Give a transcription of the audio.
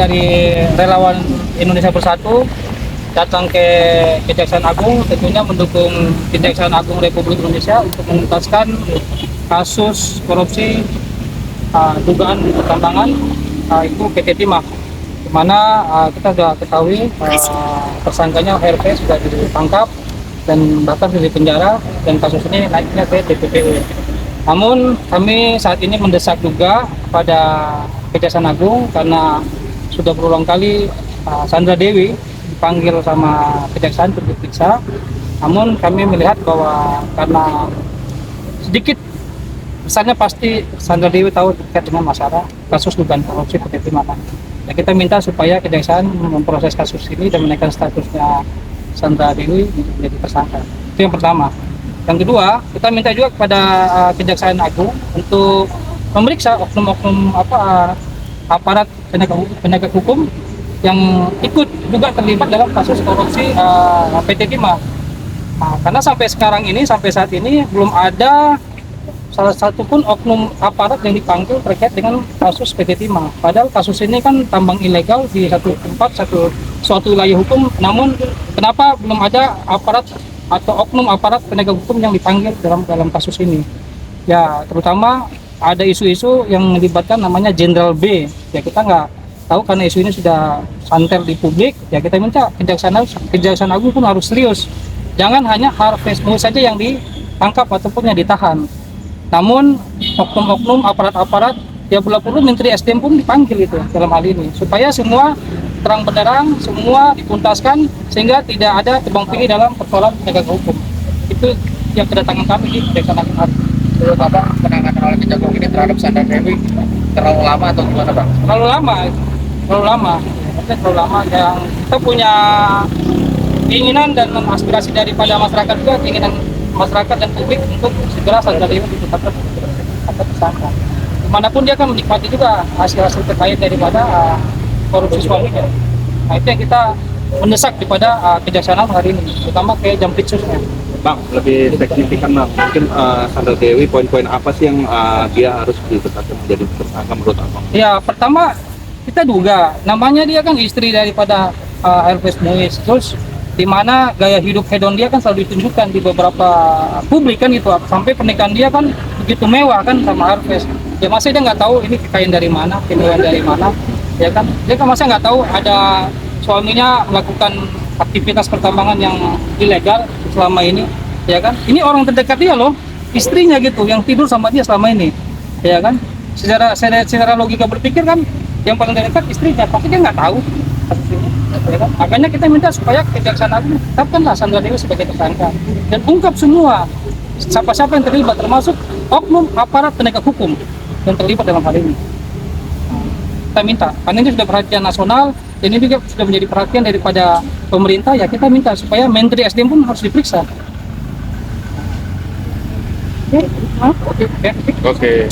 dari relawan Indonesia Bersatu datang ke Kejaksaan Agung, tentunya mendukung Kejaksaan Agung Republik Indonesia untuk menuntaskan kasus korupsi dugaan pertambangan itu PT Timah, di mana kita sudah ketahui tersangkanya HRP sudah ditangkap dan bahkan sudah dipenjara, dan kasus ini naiknya ke TPPU. Namun kami saat ini mendesak juga kepada Kejaksaan Agung karena sudah berulang kali Sandra Dewi dipanggil sama Kejaksaan untuk diperiksa. Namun kami melihat bahwa karena sedikit besarnya pasti Sandra Dewi tahu terkait dengan masalah kasus dugaan korupsi PT Timah. Ya, kita minta supaya Kejaksaan memproses kasus ini dan menaikkan statusnya Sandra Dewi menjadi tersangka. Itu yang pertama. Yang kedua, kita minta juga kepada Kejaksaan Agung untuk memeriksa oknum-oknum aparat penegak hukum yang ikut juga terlibat dalam kasus korupsi PT Timah. Karena sampai saat ini belum ada salah satu pun oknum aparat yang dipanggil terkait dengan kasus PT Timah. Padahal kasus ini kan tambang ilegal di satu tempat, suatu wilayah hukum. Namun kenapa belum ada aparat atau oknum aparat penegak hukum yang dipanggil dalam kasus ini? Ya, terutama ada isu-isu yang melibatkan namanya Jenderal B. Ya, kita nggak tahu karena isu ini sudah santer di publik. Ya, kita minta Kejaksaan Agung pun harus serius. Jangan hanya Harvest Moise saja yang ditangkap ataupun yang ditahan. Namun oknum-oknum aparat-aparat, ya bila perlu Menteri SDM pun dipanggil itu dalam hal ini, supaya semua terang benderang, semua dituntaskan sehingga tidak ada tebang pilih dalam persoalan penegak hukum. Itu yang kedatangan kami di Kejaksaan Agung. Menurut Bapak, penanganan oleh Kejaksaan ini terhadap Sandra Dewi terlalu lama atau gimana, Bang? Terlalu lama. Yang kita punya keinginan dan aspirasi daripada masyarakat juga, keinginan masyarakat dan publik untuk segera Sandra Dewi ditetapkan sebagai tersangka. Dimanapun dia akan menikmati juga hasil-hasil terkait daripada korupsi suaminya. Nah, itu yang kita mendesak kepada Kejaksaan Agung hari ini, terutama ke Jampitsusnya. Bang, lebih signifikan Bang, mungkin Sandra Dewi poin-poin apa sih yang dia harus ditetapkan menjadi tersangka menurut Abang? Ya, pertama kita duga namanya dia kan istri daripada Harvest Moise, terus di mana gaya hidup hedon dia kan selalu ditunjukkan di beberapa publik kan gitu, sampai pernikahan dia kan begitu mewah kan sama Harvest. Ya masa dia nggak tahu ini kekayaan dari mana, kemewahan dari mana, ya kan? Dia kan masa nggak tahu ada suaminya melakukan aktivitas pertambangan yang ilegal selama ini, ya kan? Ini orang terdekat dia loh, istrinya gitu, yang tidur sama dia selama ini, ya kan? Secara logika berpikir kan, yang paling dekat istrinya, tapi dia nggak tahu kasus ini, ya kan? Makanya kita minta supaya Kejaksaan Agung tetapkanlah Sandra Dewi sebagai tersangka dan ungkap semua siapa-siapa yang terlibat, termasuk oknum aparat penegak hukum yang terlibat dalam hal ini. Kita minta, karena ini sudah perhatian nasional dan ini juga sudah menjadi perhatian daripada pemerintah, ya kita minta supaya Menteri SDM pun harus diperiksa. Oke.